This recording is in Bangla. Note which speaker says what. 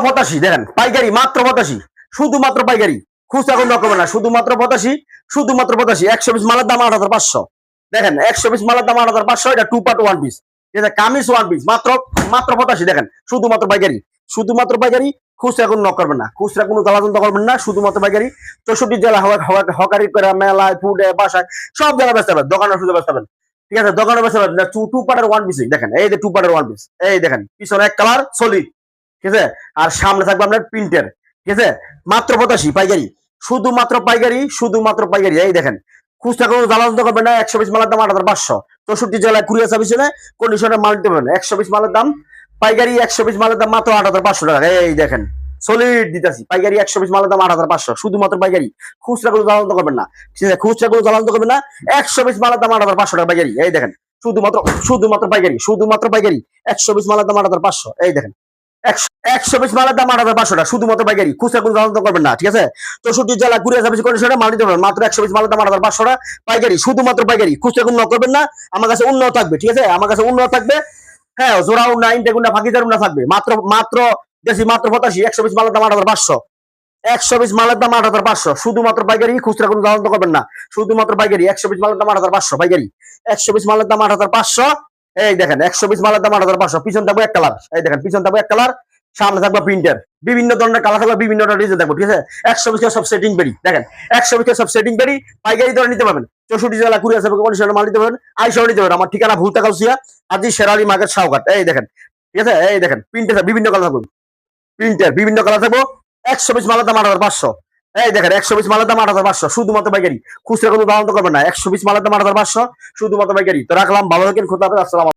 Speaker 1: 85 দেখেন পাইকারি মাত্র 85 শুধুমাত্র পাইকারি খুচরা কোনো রকম না শুধুমাত্র 85 শুধুমাত্র 85 100 পিস মালের দাম 8500 দেখেন 100 পিস মালের দাম 8500 এটা টু পার্ট ওয়ান পিস এটা কামিজ ওয়ান পিস মাত্র মাত্র 85 দেখেন শুধুমাত্র পাইকারি খুচরা কোনো নক করবেন না খুচরা কোনো জ্বালাতন করবেন না শুধুমাত্র পাইকারি 64 জেলা হকারি করে মেলায় ফুডে বাসায় সব জায়গায় বেচতে পারবেন দোকানে শুধু বেচতে পারবেন ঠিক আছে দোকানে বেচতে পারবেন টু পার্টের ওয়ান পিস দেখেন এই যে টু পার্টের ওয়ান পিস এই দেখেন পিছনে এক কালার সলিড ঠিক আছে আর সামনে থাকবে আপনার প্রিন্টের ঠিক আছে মাত্র 85 পাইকারি শুধুমাত্র পাইকারি এই দেখেন খুচরা কোনো জ্বালাতন করবেন না 100 পিস মালের দাম 8500 64 জেলায় কুরিয়ার সার্ভিসে কন্ডিশনে মাল দিতে পারবেন 100 পিস মালের দাম পাইকারি 100 পিস মালের দাম মাত্র 8500 টাকা এই দেখেন সলিড দিতেছি পাইকারি 100 পিস মালের দাম 8500 শুধুমাত্র পাইকারি খুচরা কোনো জ্বালাতন করবেন না ঠিক আছে খুচরা কোনো জ্বালাতন করবেন না 100 পিস মালের দাম 8500 টাকা পাইকারি এই দেখেন শুধুমাত্র পাইকারি 100 পিস মালের দাম 8500 এই দেখেন 100 পিস মালের দাম 8500 টাকা শুধুমাত্র পাইকারি খুচরা কোনো জ্বালাতন করবেন না ঠিক আছে 64 জেলা কুরিয়ার সার্ভিস কন্ডিশনে মাল দিতে পারবেন মাত্র 100 পিস মালের দাম 8500 টাকা পাইকারি শুধুমাত্র পাইকারি খুচরা কোনো করবেন না আমার কাছে উন্নত থাকবে ঠিক আছে আমার কাছে উন্নত থাকবে হ্যাঁ জোড়া উন্না ইনটেগুন্না ফাঁকিদার উন্না থাকবে মাত্র দেশি মাত্র 85 100 পিস মালের দাম 8500 100 পিস মালের দাম 8500 শুধুমাত্র পাইকারি খুচরা কোনো জ্বালাতন করবেন না শুধুমাত্র পাইকারি 100 পিস মালের দাম 8500 পাইকারি 100 পিস মালের দাম 8500 এই দেখেন 100 পিস মালের দাম 8500 পিছন থাকবে এক কালার এই দেখেন পিছন থাকবে এক কালার সামনে থাকবে প্রিন্টার বিভিন্ন ধরনের কালার থাকবে বিভিন্ন ধরনের ডিজাইন থাকবে ঠিক আছে 100 পিসের সব সেটিং বেরি দেখেন 100 পিসের সব সেটিং বেরি পাইকারি দরে নিতে পারবেন 64 জেলা কুরিয়ার সার্ভিস কন্ডিশনে মাল নিতে পারবেন আইসা নিতে পারবেন আমার ঠিকানা ভুলতা কাউসিয়া আজি শেরালি মার্কেট শাওঘাট এই দেখেন ঠিক আছে এই দেখেন প্রিন্টার বিভিন্ন কালার থাকবে প্রিন্টার বিভিন্ন কালার থাকবে 100 পিস মালের দাম 8500 এই দেখেন 100 পিস মালের দাম 8500 শুধুমাত্র পাইকারি খুচরা কোনো দাম করবেন না 100 পিস মালের দাম 8500 শুধুমাত্র পাইকারি তো রাখলাম ভালো থাকেন খোদা হাফেজ আসসালাম